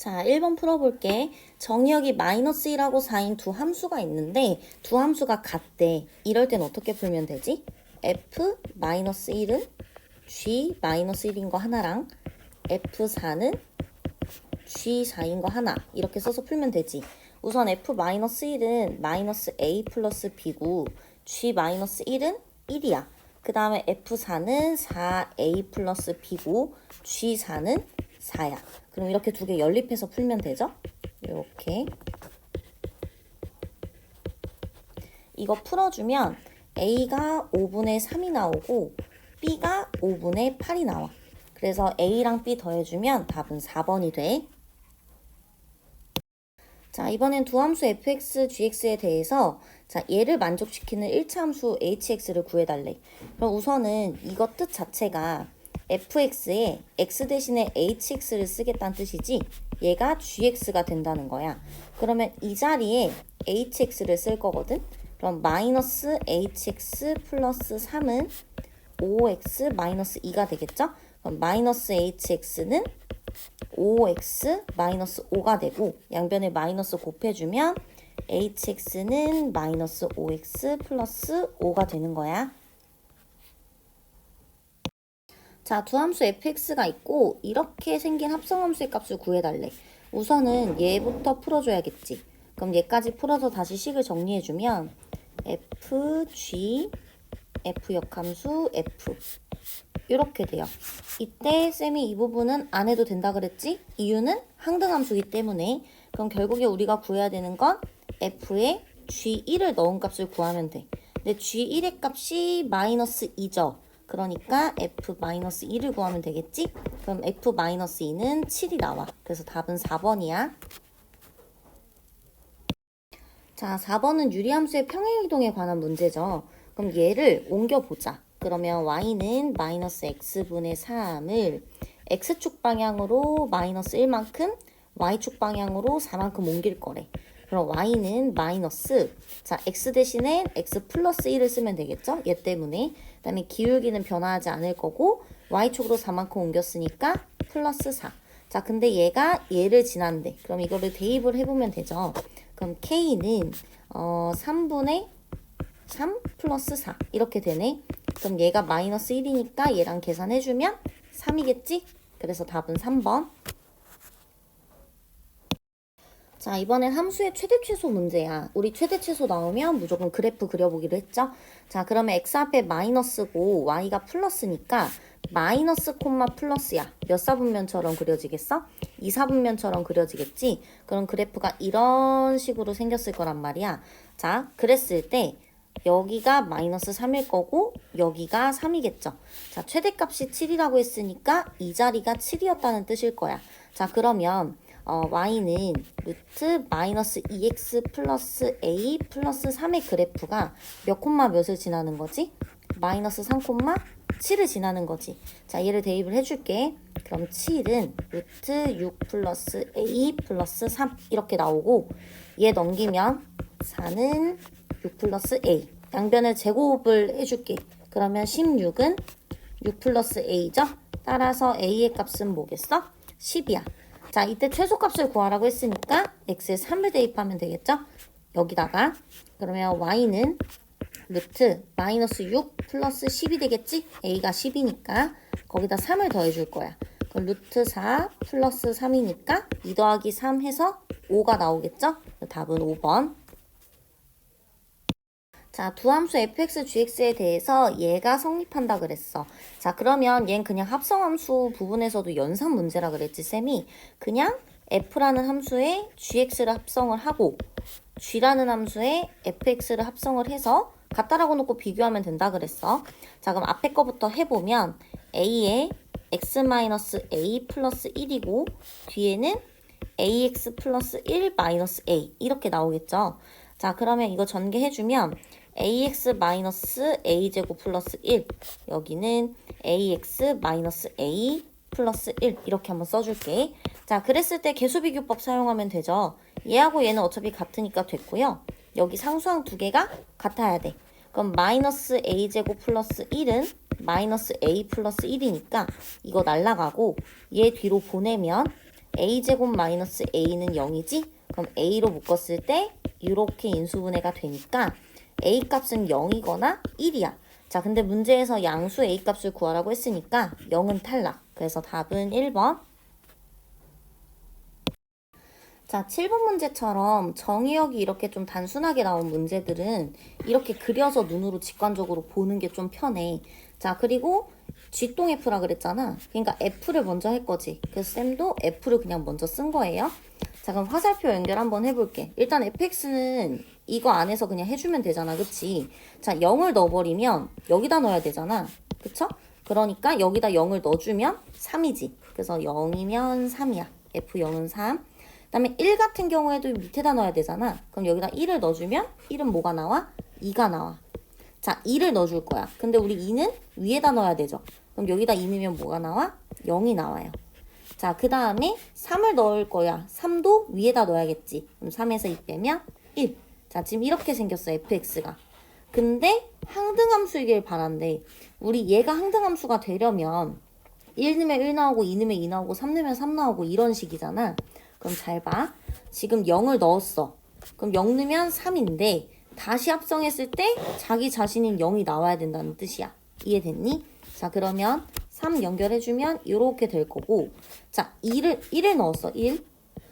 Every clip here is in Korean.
자, 1번 풀어볼게. 정의역이 마이너스 1하고 4인 두 함수가 있는데 두 함수가 같대. 이럴 땐 어떻게 풀면 되지? f-1은 g-1인 거 하나랑 f4는 g4인 거 하나 이렇게 써서 풀면 되지. 우선 f-1은 마이너스 a 플러스 b고 g-1은 1이야. 그 다음에 f4는 4a 플러스 b고 g4는 4야. 그럼 이렇게 두 개 연립해서 풀면 되죠? 이렇게. 이거 풀어주면 A가 5분의 3이 나오고 B가 5분의 8이 나와. 그래서 A랑 B 더해주면 답은 4번이 돼. 자, 이번엔 두 함수 fx, gx에 대해서 자, 얘를 만족시키는 1차 함수 hx를 구해달래. 그럼 우선은 이거 뜻 자체가 fx에 x 대신에 hx를 쓰겠다는 뜻이지 얘가 gx가 된다는 거야. 그러면 이 자리에 hx를 쓸 거거든. 그럼 마이너스 hx 플러스 3은 5x 마이너스 2가 되겠죠? 그럼 마이너스 hx는 5x 마이너스 5가 되고 양변에 마이너스 곱해주면 hx는 마이너스 5x 플러스 5가 되는 거야. 자, 두 함수 fx가 있고 이렇게 생긴 합성함수의 값을 구해달래. 우선은 얘부터 풀어줘야겠지. 그럼 얘까지 풀어서 다시 식을 정리해주면 f, g, f 역함수, f 이렇게 돼요. 이때 쌤이 이 부분은 안 해도 된다 그랬지? 이유는 항등함수이기 때문에. 그럼 결국에 우리가 구해야 되는 건 f에 g1을 넣은 값을 구하면 돼. 근데 g1의 값이 마이너스 2죠. 그러니까 f-2를 구하면 되겠지? 그럼 f-2는 7이 나와. 그래서 답은 4번이야. 자, 4번은 유리함수의 평행이동에 관한 문제죠. 그럼 얘를 옮겨보자. 그러면 y는 마이너스 x분의 3을 x축 방향으로 마이너스 1만큼, y축 방향으로 4만큼 옮길 거래. 그럼 y는 마이너스, 자, x 대신에 x 플러스 1을 쓰면 되겠죠? 얘 때문에. 그 다음에 기울기는 변화하지 않을 거고 y축으로 4만큼 옮겼으니까 플러스 4. 자, 근데 얘가 얘를 지난대. 그럼 이거를 대입을 해보면 되죠. 그럼 k는 3분의 3 플러스 4 이렇게 되네. 그럼 얘가 마이너스 1이니까 얘랑 계산해주면 3이겠지? 그래서 답은 3번. 자, 이번엔 함수의 최대 최소 문제야. 우리 최대 최소 나오면 무조건 그래프 그려보기로 했죠? 자, 그러면 x 앞에 마이너스고 y가 플러스니까 마이너스 콤마 플러스야. 몇 사분면처럼 그려지겠어? 2사분면처럼 그려지겠지? 그럼 그래프가 이런 식으로 생겼을 거란 말이야. 자, 그랬을 때 여기가 마이너스 3일 거고 여기가 3이겠죠. 자, 최대값이 7이라고 했으니까 이 자리가 7이었다는 뜻일 거야. 자, 그러면 y는 루트 마이너스 2x 플러스 a 플러스 3의 그래프가 몇 콤마 몇을 지나는 거지? 마이너스 3 콤마 7을 지나는 거지. 자, 얘를 대입을 해줄게. 그럼 7은 루트 6 플러스 a 플러스 3 이렇게 나오고 얘 넘기면 4는 6 플러스 a. 양변을 제곱을 해줄게. 그러면 16은 6 플러스 a죠? 따라서 a의 값은 뭐겠어? 10이야. 자, 이때 최소값을 구하라고 했으니까 x에 3을 대입하면 되겠죠? 여기다가 그러면 y는 루트 마이너스 6 플러스 10이 되겠지? a가 10이니까 거기다 3을 더해줄 거야. 그럼 루트 4 플러스 3이니까 2 더하기 3 해서 5가 나오겠죠? 답은 5번. 자, 두 함수 fx, gx에 대해서 얘가 성립한다 그랬어. 자, 그러면 얘는 그냥 합성함수 부분에서도 연산 문제라 그랬지, 쌤이. 그냥 f라는 함수에 gx를 합성을 하고 g라는 함수에 fx를 합성을 해서 같다라고 놓고 비교하면 된다 그랬어. 자, 그럼 앞에 거부터 해보면 a에 x-a 플러스 1이고 뒤에는 ax 플러스 1 마이너스 a 이렇게 나오겠죠. 자, 그러면 이거 전개해주면 ax 마이너스 a제곱 플러스 1 여기는 ax 마이너스 a 플러스 1 이렇게 한번 써줄게. 자, 그랬을 때 계수비교법 사용하면 되죠. 얘하고 얘는 어차피 같으니까 됐고요. 여기 상수항 두 개가 같아야 돼. 그럼 마이너스 a제곱 플러스 1은 마이너스 a 플러스 1이니까 이거 날라가고 얘 뒤로 보내면 a제곱 마이너스 a는 0이지? 그럼 a로 묶었을 때 이렇게 인수분해가 되니까 a 값은 0이거나 1이야. 자, 근데 문제에서 양수 a 값을 구하라고 했으니까 0은 탈락. 그래서 답은 1번. 자, 7번 문제처럼 정의역이 이렇게 좀 단순하게 나온 문제들은 이렇게 그려서 눈으로 직관적으로 보는 게 좀 편해. 자, 그리고 쥐똥 F라 그랬잖아. 그러니까 F를 먼저 할 거지. 그래서 쌤도 F를 그냥 먼저 쓴 거예요. 자, 그럼 화살표 연결 한번 해볼게. 일단 fx는 이거 안에서 그냥 해주면 되잖아. 그치? 자, 0을 넣어버리면 여기다 넣어야 되잖아. 그쵸? 그러니까 여기다 0을 넣어주면 3이지. 그래서 0이면 3이야. f0은 3. 그 다음에 1 같은 경우에도 밑에다 넣어야 되잖아. 그럼 여기다 1을 넣어주면 1은 뭐가 나와? 2가 나와. 자, 2를 넣어줄 거야. 근데 우리 2는 위에다 넣어야 되죠. 그럼 여기다 2 넣으면 뭐가 나와? 0이 나와요. 자, 그 다음에 3을 넣을 거야. 3도 위에다 넣어야겠지. 그럼 3에서 2 빼면 1. 자, 지금 이렇게 생겼어, fx가. 근데 항등함수이길 바란대. 우리 얘가 항등함수가 되려면 1 넣으면 1 나오고 2 넣으면 2 나오고 3 넣으면 3 나오고 이런 식이잖아. 그럼 잘 봐. 지금 0을 넣었어. 그럼 0 넣으면 3인데 다시 합성했을 때 자기 자신인 0이 나와야 된다는 뜻이야. 이해됐니? 자, 그러면 3 연결해주면 이렇게 될 거고, 자, 1을 넣었어. 1.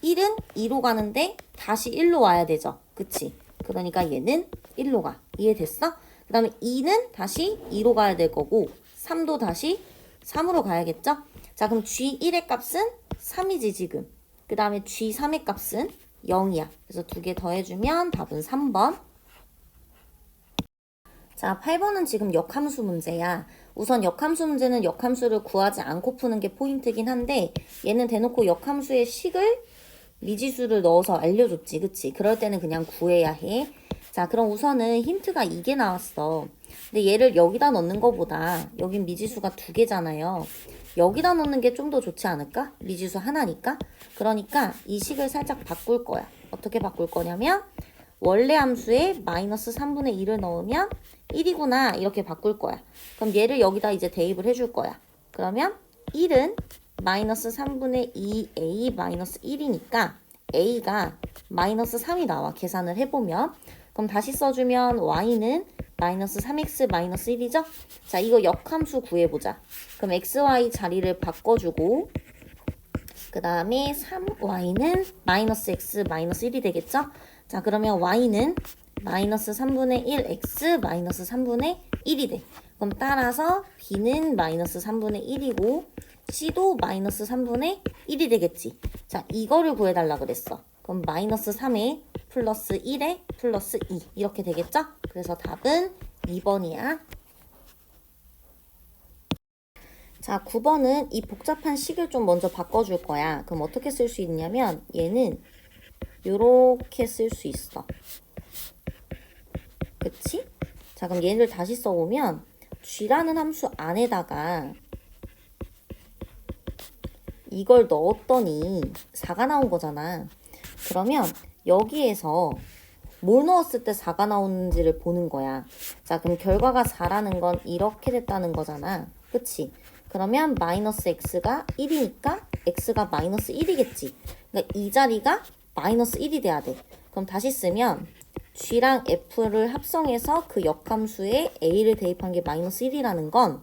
1은 2로 가는데 다시 1로 와야 되죠. 그치? 그러니까 얘는 1로 가. 이해됐어? 그 다음에 2는 다시 2로 가야 될 거고, 3도 다시 3으로 가야겠죠? 자, 그럼 G1의 값은 3이지 지금. 그 다음에 G3의 값은 0이야. 그래서 두 개 더해주면 답은 3번. 자, 8번은 지금 역함수 문제야. 우선 역함수 문제는 역함수를 구하지 않고 푸는 게 포인트긴 한데 얘는 대놓고 역함수의 식을 미지수를 넣어서 알려줬지. 그치? 그럴 때는 그냥 구해야 해. 자, 그럼 우선은 힌트가 이게 나왔어. 근데 얘를 여기다 넣는 거보다 여긴 미지수가 2개잖아요. 여기다 넣는 게 좀 더 좋지 않을까? 미지수 하나니까. 그러니까 이 식을 살짝 바꿀 거야. 어떻게 바꿀 거냐면 원래 함수에 마이너스 3분의 1을 넣으면 1이구나 이렇게 바꿀 거야. 그럼 얘를 여기다 이제 대입을 해줄 거야. 그러면 1은 마이너스 3분의 2a 마이너스 1이니까 a가 마이너스 3이 나와. 계산을 해보면. 그럼 다시 써주면 y는 마이너스 3x 마이너스 1이죠? 자, 이거 역함수 구해보자. 그럼 xy 자리를 바꿔주고 그 다음에 3y는 마이너스 x 마이너스 1이 되겠죠? 자, 그러면 y는 마이너스 3분의 1x 마이너스 3분의 1이 돼. 그럼 따라서 b는 마이너스 3분의 1이고 c도 마이너스 3분의 1이 되겠지. 자, 이거를 구해달라 그랬어. 그럼 마이너스 3에 플러스 1에 플러스 2 이렇게 되겠죠? 그래서 답은 2번이야. 자, 9번은 이 복잡한 식을 좀 먼저 바꿔줄 거야. 그럼 어떻게 쓸 수 있냐면 얘는 요렇게 쓸 수 있어. 그치? 자, 그럼 얘를 다시 써보면 g라는 함수 안에다가 이걸 넣었더니 4가 나온 거잖아. 그러면 여기에서 뭘 넣었을 때 4가 나오는지를 보는 거야. 자, 그럼 결과가 4라는 건 이렇게 됐다는 거잖아. 그치? 그러면 마이너스 x가 1이니까 x가 마이너스 1이겠지. 그러니까 이 자리가 마이너스 1이 돼야 돼. 그럼 다시 쓰면 g랑 f를 합성해서 그 역함수에 a를 대입한 게 마이너스 1이라는 건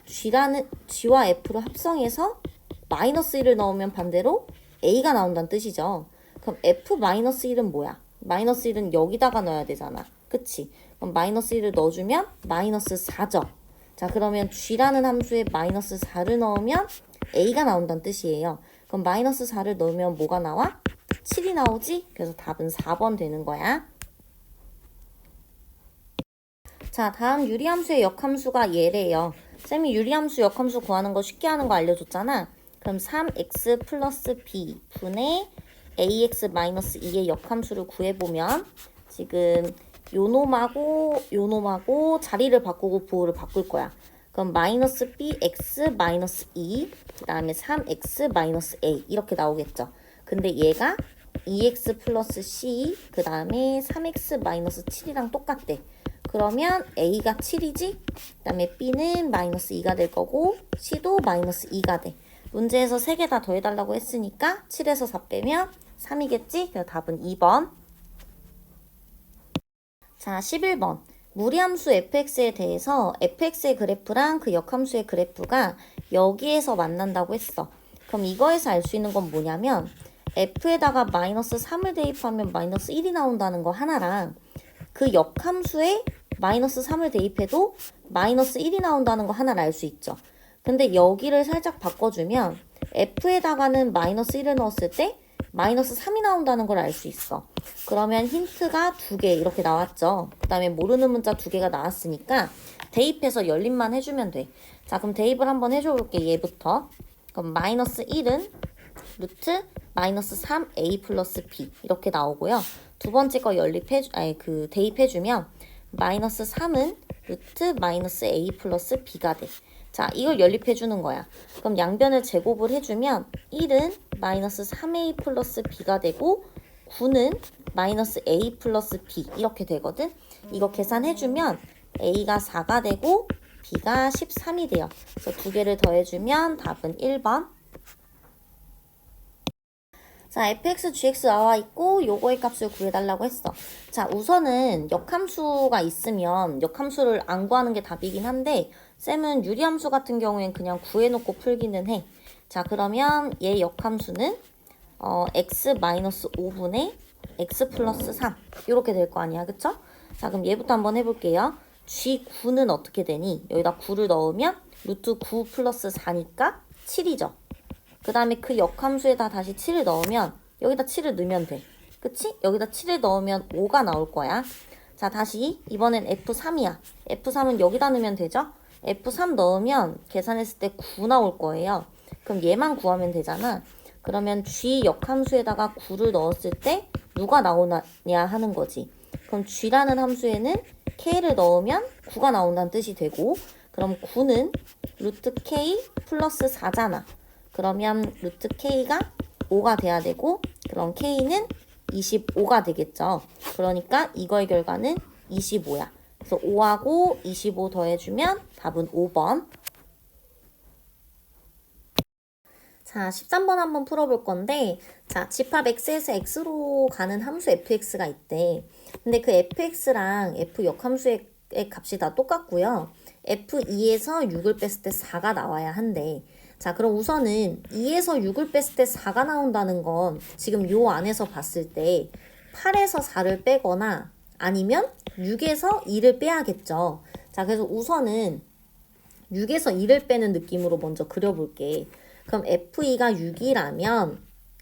g와 f를 합성해서 마이너스 1을 넣으면 반대로 a가 나온다는 뜻이죠. 그럼 f-1은 뭐야? 마이너스 1은 여기다가 넣어야 되잖아. 그치? 그럼 마이너스 1을 넣어주면 마이너스 4죠. 자, 그러면 g라는 함수에 마이너스 4를 넣으면 a가 나온다는 뜻이에요. 그럼 마이너스 4를 넣으면 뭐가 나와? 7이 나오지? 그래서 답은 4번 되는 거야. 자, 다음 유리함수의 역함수가 얘래요. 쌤이 유리함수 역함수 구하는 거 쉽게 하는 거 알려줬잖아. 그럼 3x 플러스 b 분의 ax 마이너스 2의 역함수를 구해보면 지금 요놈하고 자리를 바꾸고 부호를 바꿀 거야. 그럼 마이너스 bx 마이너스 2 그 다음에 3x 마이너스 a 이렇게 나오겠죠. 근데 얘가 2x 플러스 c 그 다음에 3x 마이너스 7이랑 똑같대. 그러면 a가 7이지? 그 다음에 b는 마이너스 2가 될 거고 c도 마이너스 2가 돼. 문제에서 3개 다 더해달라고 했으니까 7에서 4 빼면 3이겠지? 그래서 답은 2번. 자, 11번. 무리함수 fx에 대해서 fx의 그래프랑 그 역함수의 그래프가 여기에서 만난다고 했어. 그럼 이거에서 알 수 있는 건 뭐냐면 f에다가 마이너스 3을 대입하면 마이너스 1이 나온다는 거 하나랑 그 역함수에 마이너스 3을 대입해도 마이너스 1이 나온다는 거 하나를 알 수 있죠. 근데 여기를 살짝 바꿔주면 f에다가는 마이너스 1을 넣었을 때 마이너스 3이 나온다는 걸 알 수 있어. 그러면 힌트가 2개 이렇게 나왔죠. 그 다음에 모르는 문자 2개가 나왔으니까 대입해서 열림만 해주면 돼. 자, 그럼 대입을 한번 해줘 볼게. 얘부터. 그럼 마이너스 1은 루트 마이너스 3a 플러스 b 이렇게 나오고요. 두 번째 거 대입해주면 마이너스 3은 루트 마이너스 a 플러스 b가 돼. 자, 이걸 연립해주는 거야. 그럼 양변을 제곱을 해주면 1은 마이너스 3a 플러스 b가 되고 9는 마이너스 a 플러스 b 이렇게 되거든. 이거 계산해주면 a가 4가 되고 b가 13이 돼요. 그래서 두 개를 더해주면 답은 1번. 자, fx, gx 나와 있고 요거의 값을 구해달라고 했어. 자, 우선은 역함수가 있으면 역함수를 안 구하는 게 답이긴 한데 쌤은 유리함수 같은 경우엔 그냥 구해놓고 풀기는 해. 자, 그러면 얘 역함수는 x-5분의 x 플러스 3 이렇게 될 거 아니야, 그쵸? 자, 그럼 얘부터 한번 해볼게요. g9는 어떻게 되니? 여기다 9를 넣으면 루트 9 플러스 4니까 7이죠. 그 다음에 그 역함수에다 다시 7을 넣으면 여기다 7을 넣으면 돼. 그치? 여기다 7을 넣으면 5가 나올 거야. 자, 다시 이번엔 F3이야. F3은 여기다 넣으면 되죠? F3 넣으면 계산했을 때 9 나올 거예요. 그럼 얘만 구하면 되잖아. 그러면 G 역함수에다가 9를 넣었을 때 누가 나오냐 하는 거지. 그럼 G라는 함수에는 K를 넣으면 9가 나온다는 뜻이 되고 그럼 9는 루트 K 플러스 4잖아. 그러면 루트 K가 5가 돼야 되고 그럼 K는 25가 되겠죠. 그러니까 이거의 결과는 25야. 그래서 5하고 25 더해주면 답은 5번. 자, 13번 한번 풀어볼 건데 자, 집합 x에서 x로 가는 함수 fx가 있대. 근데 그 fx랑 f 역함수의 값이 다 똑같고요. f2에서 6을 뺐을 때 4가 나와야 한대. 자, 그럼 우선은 2에서 6을 뺐을 때 4가 나온다는 건 지금 요 안에서 봤을 때 8에서 4를 빼거나 아니면 6에서 2를 빼야겠죠. 자, 그래서 우선은 6에서 2를 빼는 느낌으로 먼저 그려볼게. 그럼 F2가 6이라면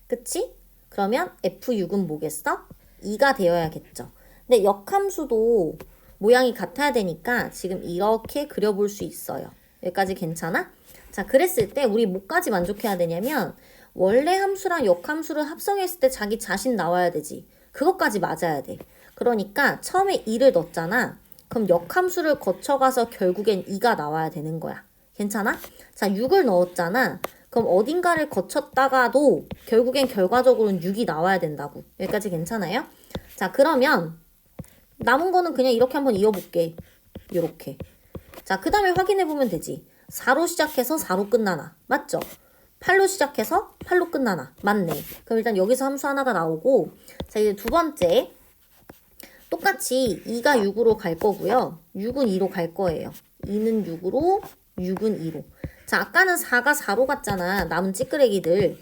그치? 그러면 F6은 뭐겠어? 2가 되어야겠죠. 근데 역함수도 모양이 같아야 되니까 지금 이렇게 그려볼 수 있어요. 여기까지 괜찮아? 자, 그랬을 때 우리 뭐까지 만족해야 되냐면 원래 함수랑 역함수를 합성했을 때 자기 자신 나와야 되지. 그것까지 맞아야 돼. 그러니까 처음에 2를 넣었잖아. 그럼 역함수를 거쳐가서 결국엔 2가 나와야 되는 거야. 괜찮아? 자, 6을 넣었잖아. 그럼 어딘가를 거쳤다가도 결국엔 결과적으로는 6이 나와야 된다고. 여기까지 괜찮아요? 자, 그러면 남은 거는 그냥 이렇게 한번 이어볼게. 이렇게. 자, 그 다음에 확인해보면 되지. 4로 시작해서 4로 끝나나? 맞죠? 8로 시작해서 8로 끝나나? 맞네. 그럼 일단 여기서 함수 하나가 나오고 자, 이제 두 번째 똑같이 2가 6으로 갈 거고요. 6은 2로 갈 거예요. 2는 6으로 6은 2로. 자, 아까는 4가 4로 갔잖아. 남은 찌끄레기들.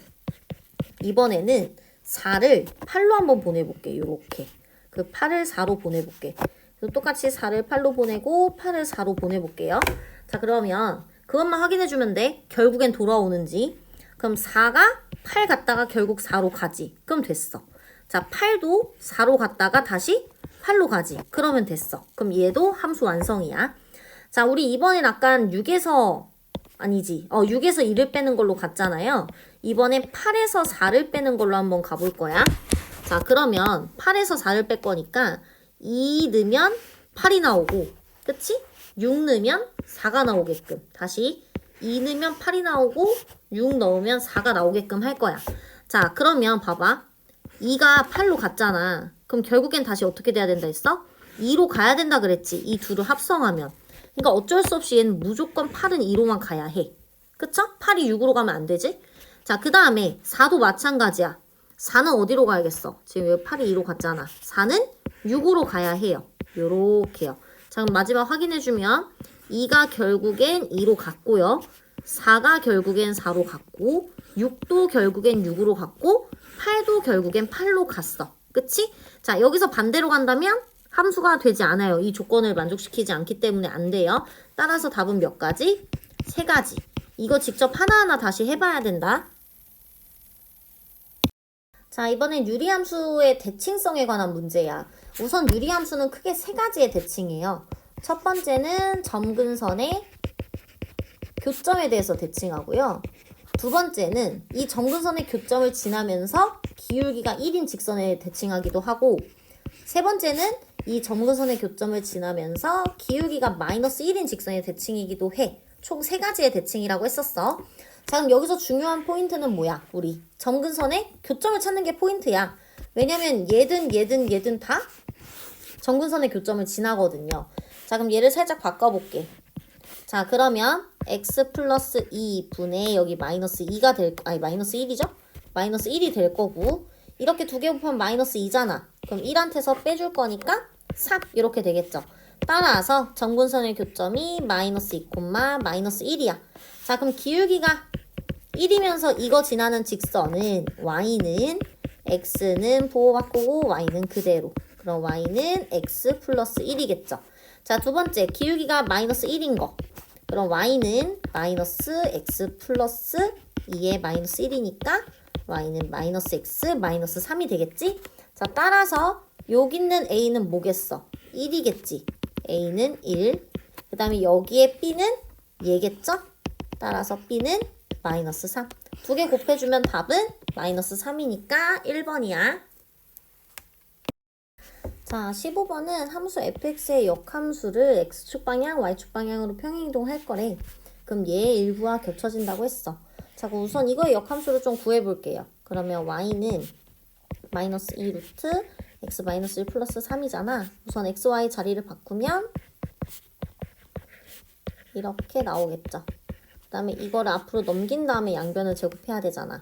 이번에는 4를 8로 한번 보내볼게. 요렇게. 그 8을 4로 보내볼게. 그래서 똑같이 4를 8로 보내고 8을 4로 보내볼게요. 자, 그러면 그것만 확인해주면 돼. 결국엔 돌아오는지. 그럼 4가 8 갔다가 결국 4로 가지. 그럼 됐어. 자, 8도 4로 갔다가 다시 8로 가지. 그러면 됐어. 그럼 얘도 함수 완성이야. 자, 우리 이번엔 아까 6에서 2를 빼는 걸로 갔잖아요. 이번엔 8에서 4를 빼는 걸로 한번 가볼 거야. 자, 그러면 8에서 4를 뺄 거니까 2 넣으면 8이 나오고, 그치? 6 넣으면 4가 나오게끔. 다시 2 넣으면 8이 나오고 6 넣으면 4가 나오게끔 할 거야. 자, 그러면 봐봐. 2가 8로 갔잖아. 그럼 결국엔 다시 어떻게 돼야 된다 했어? 2로 가야 된다 그랬지. 이 둘을 합성하면. 그러니까 어쩔 수 없이 얘는 무조건 8은 2로만 가야 해. 그쵸? 8이 6으로 가면 안 되지? 자, 그 다음에 4도 마찬가지야. 4는 어디로 가야겠어? 지금 여기 8이 2로 갔잖아. 4는 6으로 가야 해요. 요렇게요. 자, 그럼 마지막 확인해주면 2가 결국엔 2로 갔고요. 4가 결국엔 4로 갔고 6도 결국엔 6으로 갔고 8도 결국엔 8로 갔어. 그치? 자, 여기서 반대로 간다면 함수가 되지 않아요. 이 조건을 만족시키지 않기 때문에 안 돼요. 따라서 답은 몇 가지? 3가지. 이거 직접 하나하나 다시 해봐야 된다. 자, 이번엔 유리함수의 대칭성에 관한 문제야. 우선 유리함수는 크게 3가지의 대칭이에요. 첫 번째는 점근선의 교점에 대해서 대칭하고요. 두 번째는 이 점근선의 교점을 지나면서 기울기가 1인 직선에 대칭하기도 하고, 세 번째는 이 점근선의 교점을 지나면서 기울기가 마이너스 1인 직선의 대칭이기도 해. 총 3가지의 대칭이라고 했었어. 자, 그럼 여기서 중요한 포인트는 뭐야? 우리 점근선의 교점을 찾는 게 포인트야. 왜냐면 얘든 다 점근선의 교점을 지나거든요. 자, 그럼 얘를 살짝 바꿔볼게. 자, 그러면 x 플러스 2분의 여기 마이너스 2가 마이너스 1이죠? 마이너스 1이 될 거고, 이렇게 두 개 곱하면 마이너스 2잖아. 그럼 1한테서 빼줄 거니까 3 이렇게 되겠죠. 따라서 점근선의 교점이 마이너스 2, 마이너스 1이야. 자, 그럼 기울기가 1이면서 이거 지나는 직선은 y는 x는 보호 바꾸고 y는 그대로. 그럼 y는 x 플러스 1이겠죠. 자, 두 번째 기울기가 마이너스 1인 거. 그럼 y는 마이너스 x 플러스 2의 마이너스 1이니까 y는 마이너스 x 마이너스 3이 되겠지? 자, 따라서 여기 있는 a는 뭐겠어? 1이겠지. a는 1. 그 다음에 여기에 b는 얘겠죠? 따라서 b는 마이너스 3. 두 개 곱해주면 답은 마이너스 3이니까 1번이야. 자, 15번은 함수 fx의 역함수를 x축 방향, y축 방향으로 평행이동할 거래. 그럼 얘의 일부와 겹쳐진다고 했어. 자, 그럼 우선 이거의 역함수를 좀 구해볼게요. 그러면 y는 마이너스 2 루트 x 마이너스 1 플러스 3이잖아. 우선 xy 자리를 바꾸면 이렇게 나오겠죠. 그 다음에 이거를 앞으로 넘긴 다음에 양변을 제곱해야 되잖아.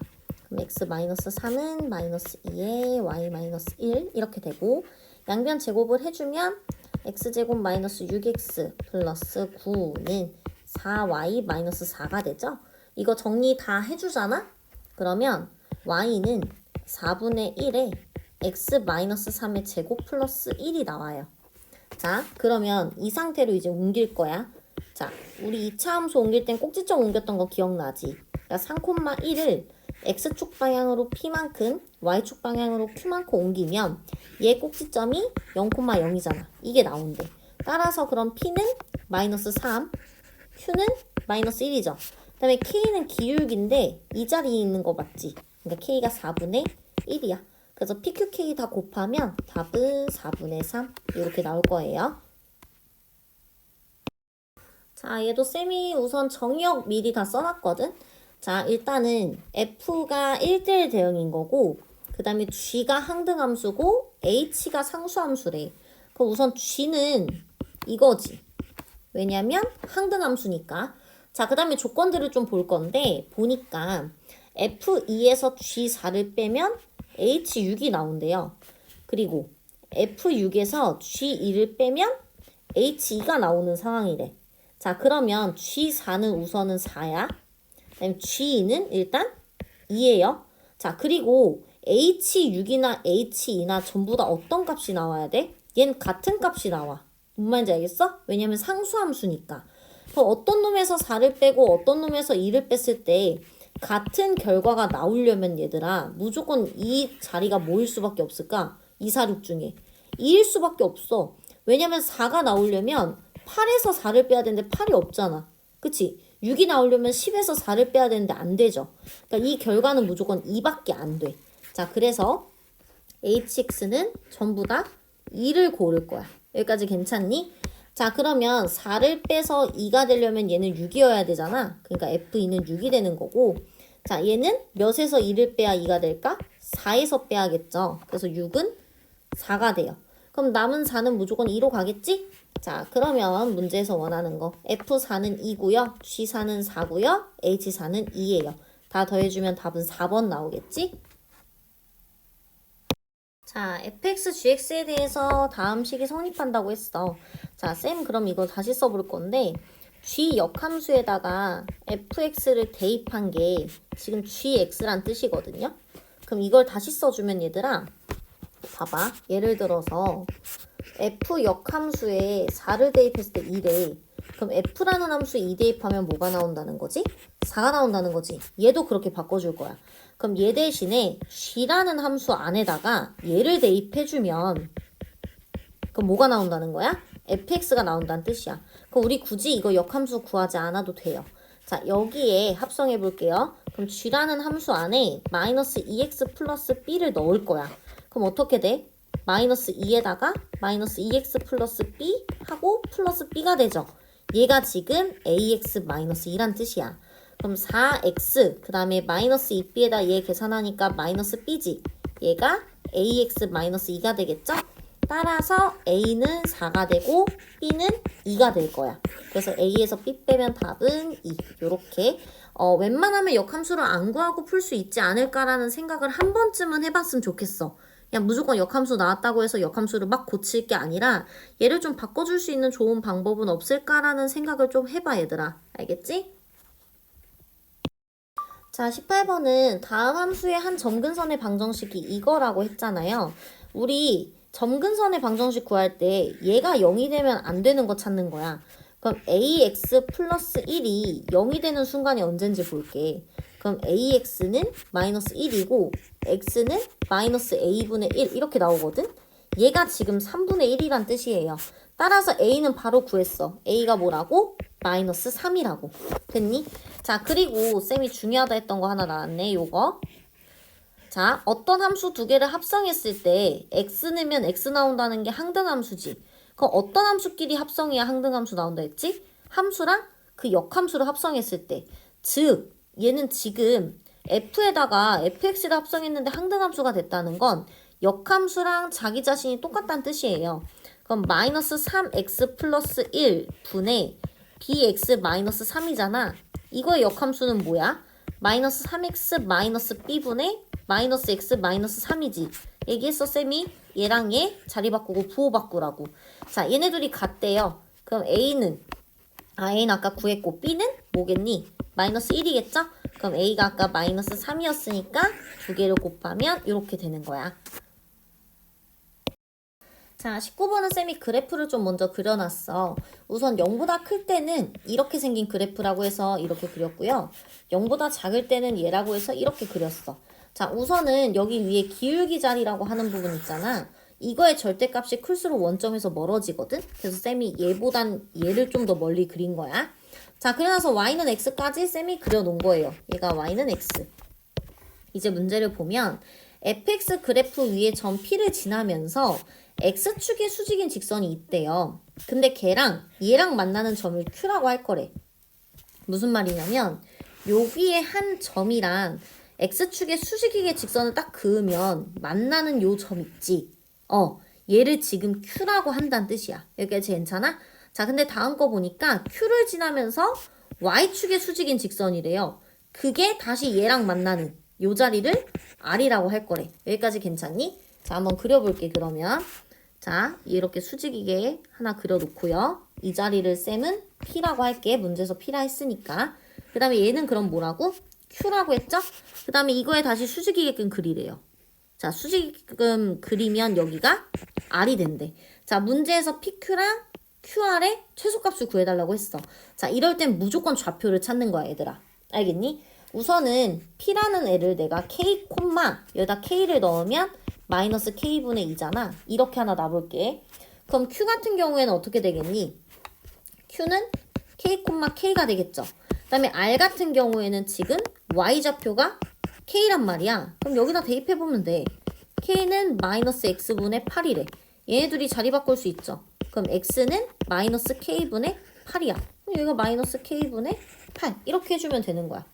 그럼 x 마이너스 3은 마이너스 2에 y 마이너스 1 이렇게 되고, 양변 제곱을 해주면 x제곱 마이너스 6x 플러스 9는 4y 마이너스 4가 되죠. 이거 정리 다 해주잖아. 그러면 y는 4분의 1에 x 마이너스 3의 제곱 플러스 1이 나와요. 자, 그러면 이 상태로 이제 옮길 거야. 자, 우리 2차 함수 옮길 땐 꼭지점 옮겼던 거 기억나지? 그러니까 3,1을 x축 방향으로 p만큼 y축 방향으로 q만큼 옮기면 얘 꼭지점이 0,0이잖아. 이게 나온대. 따라서 그럼 p는 마이너스 3, q는 마이너스 1이죠. 그 다음에 k는 기울기인데 이 자리에 있는 거 맞지? 그러니까 k가 4분의 1이야. 그래서 pqk 다 곱하면 답은 4분의 3 이렇게 나올 거예요. 자, 얘도 쌤이 우선 정의역 미리 다 써놨거든. 자, 일단은 f가 1대1 대응인 거고, 그 다음에 g가 항등함수고 h가 상수함수래. 그럼 우선 g는 이거지. 왜냐면 항등함수니까. 자, 그 다음에 조건들을 좀 볼 건데, 보니까 f2에서 g4를 빼면 h6이 나온대요. 그리고 f6에서 g2를 빼면 h2가 나오는 상황이래. 자, 그러면 G4는 우선은 4야. 그다음에 G2는 일단 2예요. 자, 그리고 H6이나 H2나 전부 다 어떤 값이 나와야 돼? 얘는 같은 값이 나와. 뭔 말인지 알겠어? 왜냐면 상수함수니까. 그럼 어떤 놈에서 4를 빼고 어떤 놈에서 2를 뺐을 때 같은 결과가 나오려면 얘들아 무조건 이 자리가 뭐일 수밖에 없을까? 2, 4, 6 중에 2일 수밖에 없어. 왜냐면 4가 나오려면 8에서 4를 빼야 되는데 8이 없잖아. 그치? 6이 나오려면 10에서 4를 빼야 되는데 안 되죠. 그러니까 이 결과는 무조건 2밖에 안 돼. 자, 그래서 hx는 전부 다 2를 고를 거야. 여기까지 괜찮니? 자, 그러면 4를 빼서 2가 되려면 얘는 6이어야 되잖아. 그러니까 f2는 6이 되는 거고, 자, 얘는 몇에서 2를 빼야 2가 될까? 4에서 빼야겠죠. 그래서 6은 4가 돼요. 그럼 남은 4는 무조건 2로 가겠지? 자, 그러면 문제에서 원하는 거 F4는 2고요. G4는 4고요. H4는 2예요. 다 더해주면 답은 4번 나오겠지? 자, fx, gx에 대해서 다음 식이 성립한다고 했어. 자, 쌤 그럼 이거 다시 써볼 건데 g 역함수에다가 fx를 대입한 게 지금 gx란 뜻이거든요. 그럼 이걸 다시 써주면 얘들아 봐봐. 예를 들어서 f 역함수에 4를 대입했을 때 2래. 그럼 f라는 함수에 2 대입하면 뭐가 나온다는 거지? 4가 나온다는 거지. 얘도 그렇게 바꿔줄 거야. 그럼 얘 대신에 g라는 함수 안에다가 얘를 대입해주면 그럼 뭐가 나온다는 거야? fx가 나온다는 뜻이야. 그럼 우리 굳이 이거 역함수 구하지 않아도 돼요. 자, 여기에 합성해 볼게요. 그럼 g라는 함수 안에 마이너스 2x 플러스 b를 넣을 거야. 그럼 어떻게 돼? 마이너스 2에다가 마이너스 2x 플러스 b 하고 플러스 b가 되죠. 얘가 지금 ax 마이너스 2란 뜻이야. 그럼 4x 그 다음에 마이너스 2b에다 얘 계산하니까 마이너스 b지. 얘가 ax 마이너스 2가 되겠죠? 따라서 a는 4가 되고 b는 2가 될 거야. 그래서 a에서 b 빼면 답은 2. 요렇게 웬만하면 역함수를 안 구하고 풀 수 있지 않을까라는 생각을 한 번쯤은 해봤으면 좋겠어. 그냥 무조건 역함수 나왔다고 해서 역함수를 막 고칠 게 아니라 얘를 좀 바꿔줄 수 있는 좋은 방법은 없을까라는 생각을 좀 해봐 얘들아. 알겠지? 자, 18번은 다음 함수의 한 점근선의 방정식이 이거라고 했잖아요. 우리 점근선의 방정식 구할 때 얘가 0이 되면 안 되는 거 찾는 거야. 그럼 ax 플러스 1이 0이 되는 순간이 언젠지 볼게. 그럼 ax는 마이너스 1이고 x는 마이너스 a분의 1 이렇게 나오거든? 얘가 지금 3분의 1이란 뜻이에요. 따라서 a는 바로 구했어. a가 뭐라고? 마이너스 3이라고. 됐니? 자, 그리고 쌤이 중요하다 했던 거 하나 나왔네. 요거. 자, 어떤 함수 두 개를 합성했을 때 x 넣으면 x 나온다는 게 항등함수지. 그럼 어떤 함수끼리 합성해야 항등함수 나온다 했지? 함수랑 그 역함수를 합성했을 때. 즉, 얘는 지금 f에다가 fx를 합성했는데 항등함수가 됐다는 건 역함수랑 자기 자신이 똑같다는 뜻이에요. 그럼 마이너스 3x 플러스 1 분의 bx 마이너스 3이잖아. 이거의 역함수는 뭐야? 마이너스 3x 마이너스 b분의 마이너스 x 마이너스 3이지. 얘기했어 쌤이. 얘랑 얘 자리 바꾸고 부호 바꾸라고. 자, 얘네들이 같대요. 그럼 a는 아까 구했고 b는 뭐겠니? 마이너스 1이겠죠? 그럼 a가 아까 마이너스 3이었으니까 두 개를 곱하면 이렇게 되는 거야. 자, 19번은 쌤이 그래프를 좀 먼저 그려놨어. 우선 0보다 클 때는 이렇게 생긴 그래프라고 해서 이렇게 그렸고요. 0보다 작을 때는 얘라고 해서 이렇게 그렸어. 자, 우선은 여기 위에 기울기 자리라고 하는 부분 있잖아. 이거의 절대값이 클수록 원점에서 멀어지거든? 그래서 쌤이 얘보단 얘를 좀 더 멀리 그린 거야. 자, 그래서 y는 x까지 쌤이 그려놓은 거예요. 얘가 y는 x. 이제 문제를 보면 fx 그래프 위에 점 P를 지나면서 x축의 수직인 직선이 있대요. 근데 얘랑 만나는 점을 Q라고 할 거래. 무슨 말이냐면 여기에 한 점이랑 x축의 수직의 직선을 딱 그으면 만나는 요 점 있지. 얘를 지금 Q라고 한다는 뜻이야. 여기까지 괜찮아? 자, 근데 다음 거 보니까 Q를 지나면서 y축의 수직인 직선이래요. 그게 다시 얘랑 만나는 요 자리를 R이라고 할 거래. 여기까지 괜찮니? 자, 한번 그려볼게, 그러면. 자, 이렇게 수직이게 하나 그려놓고요. 이 자리를 쌤은 P라고 할게. 문제에서 P라 했으니까. 그 다음에 얘는 그럼 뭐라고? Q라고 했죠? 그 다음에 이거에 다시 수직이게끔 그리래요. 자, 수직이게끔 그리면 여기가 R이 된대. 자, 문제에서 PQ랑 QR의 최소값을 구해달라고 했어. 자, 이럴 땐 무조건 좌표를 찾는 거야, 얘들아. 알겠니? 우선은 P라는 애를 내가 K, 여기다 K를 넣으면 마이너스 K분의 2잖아. 이렇게 하나 놔볼게. 그럼 Q 같은 경우에는 어떻게 되겠니? Q는 K, K가 되겠죠. 그 다음에 R 같은 경우에는 지금 Y좌표가 K란 말이야. 그럼 여기다 대입해보면 돼. K는 마이너스 X분의 8이래. 얘네들이 자리 바꿀 수 있죠. 그럼 X는 마이너스 K분의 8이야. 그럼 여기가 마이너스 K분의 8. 이렇게 해주면 되는 거야.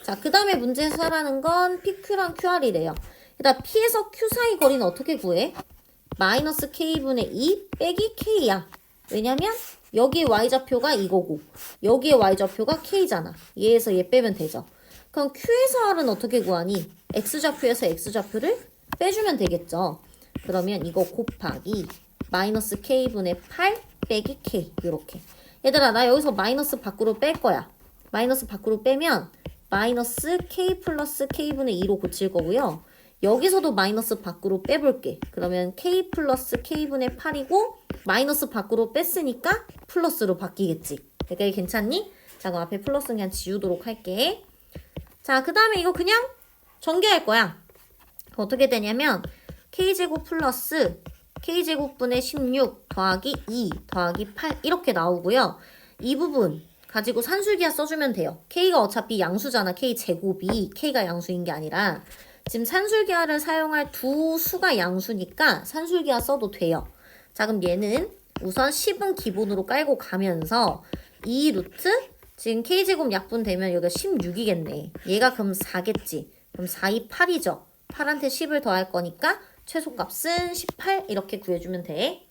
자, 그 다음에 문제에서 하라는 건 PQ랑 QR이래요. 일단 P에서 Q 사이 거리는 어떻게 구해? 마이너스 k분의 2 빼기 k야. 왜냐면 여기에 y좌표가 이거고 여기에 y좌표가 k잖아. 얘에서 얘 빼면 되죠. 그럼 q에서 r은 어떻게 구하니? x좌표에서 x좌표를 빼주면 되겠죠. 그러면 이거 곱하기 마이너스 k분의 8 빼기 k 이렇게. 얘들아 나 여기서 마이너스 밖으로 뺄 거야. 마이너스 밖으로 빼면 마이너스 k 플러스 k분의 2로 고칠 거고요. 여기서도 마이너스 밖으로 빼볼게. 그러면 k 플러스 k분의 8이고 마이너스 밖으로 뺐으니까 플러스로 바뀌겠지. 되게 괜찮니? 자 그럼 앞에 플러스 그냥 지우도록 할게. 자 그 다음에 이거 그냥 전개할 거야. 어떻게 되냐면 k제곱 플러스 k제곱분의 16 더하기 2 더하기 8 이렇게 나오고요. 이 부분 가지고 산술기하 써주면 돼요. k가 어차피 양수잖아. k제곱이 k가 양수인 게 아니라 지금 산술기하를 사용할 두 수가 양수니까 산술기하 써도 돼요. 자 그럼 얘는 우선 10은 기본으로 깔고 가면서 2 루트 지금 k제곱 약분되면 여기가 16이겠네. 얘가 그럼 4겠지. 그럼 4, 2, 8이죠. 8한테 10을 더할 거니까 최소값은 18 이렇게 구해주면 돼.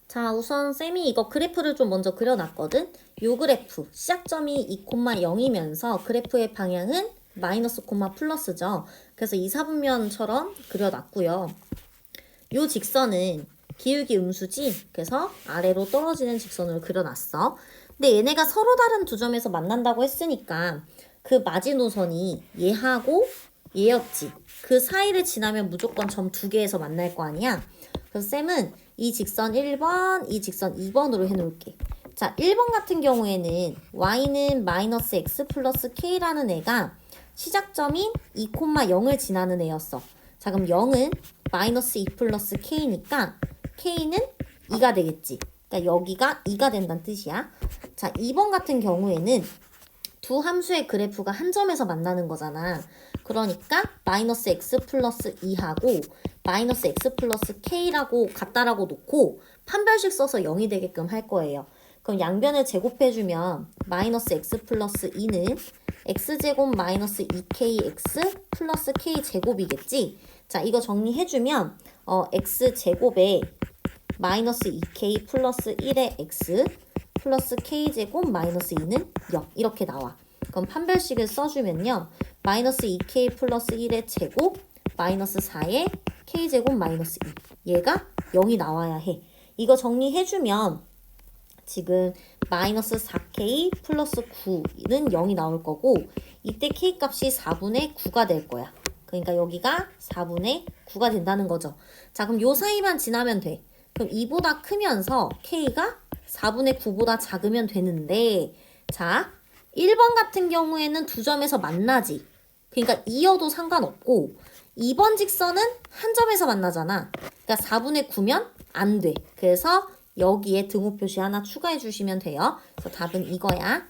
자 우선 쌤이 이거 그래프를 좀 먼저 그려놨거든. 요 그래프 시작점이 2,0이면서 그래프의 방향은 마이너스 콤마 플러스죠. 그래서 이사분면처럼 그려놨고요. 요 직선은 기울기 음수지. 그래서 아래로 떨어지는 직선으로 그려놨어. 근데 얘네가 서로 다른 두 점에서 만난다고 했으니까 그 마지노선이 얘하고 얘였지. 그 사이를 지나면 무조건 점 두 개에서 만날 거 아니야. 그래서 쌤은 이 직선 1번, 이 직선 2번으로 해놓을게. 자, 1번 같은 경우에는 y는 마이너스 x 플러스 k라는 애가 시작점인 2,0을 지나는 애였어. 자, 그럼 0은 마이너스 2 플러스 k니까 k는 2가 되겠지. 그러니까 여기가 2가 된다는 뜻이야. 자, 2번 같은 경우에는 두 함수의 그래프가 한 점에서 만나는 거잖아. 그러니까 마이너스 x 플러스 2하고 마이너스 x 플러스 k라고 같다라고 놓고 판별식 써서 0이 되게끔 할 거예요. 그럼 양변을 제곱해주면 마이너스 x 플러스 2는 x제곱 마이너스 2kx 플러스 k제곱이겠지. 자 이거 정리해주면 x제곱에 마이너스 2k 플러스 1의 x 플러스 k제곱 마이너스 2는 0 이렇게 나와. 그럼 판별식을 써주면요. 마이너스 2k 플러스 1의 제곱 마이너스 4의 k제곱 마이너스 2 얘가 0이 나와야 해. 이거 정리해주면 지금 마이너스 4k 플러스 9는 0이 나올 거고 이때 k 값이 4분의 9가 될 거야. 그러니까 여기가 4분의 9가 된다는 거죠. 자 그럼 요 사이만 지나면 돼. 그럼 2보다 크면서 k가 4분의 9보다 작으면 되는데 자 1번 같은 경우에는 두 점에서 만나지. 그러니까 2여도 상관없고 2번 직선은 한 점에서 만나잖아. 그러니까 4분의 9면 안 돼. 그래서 여기에 등호 표시 하나 추가해 주시면 돼요. 그래서 답은 이거야.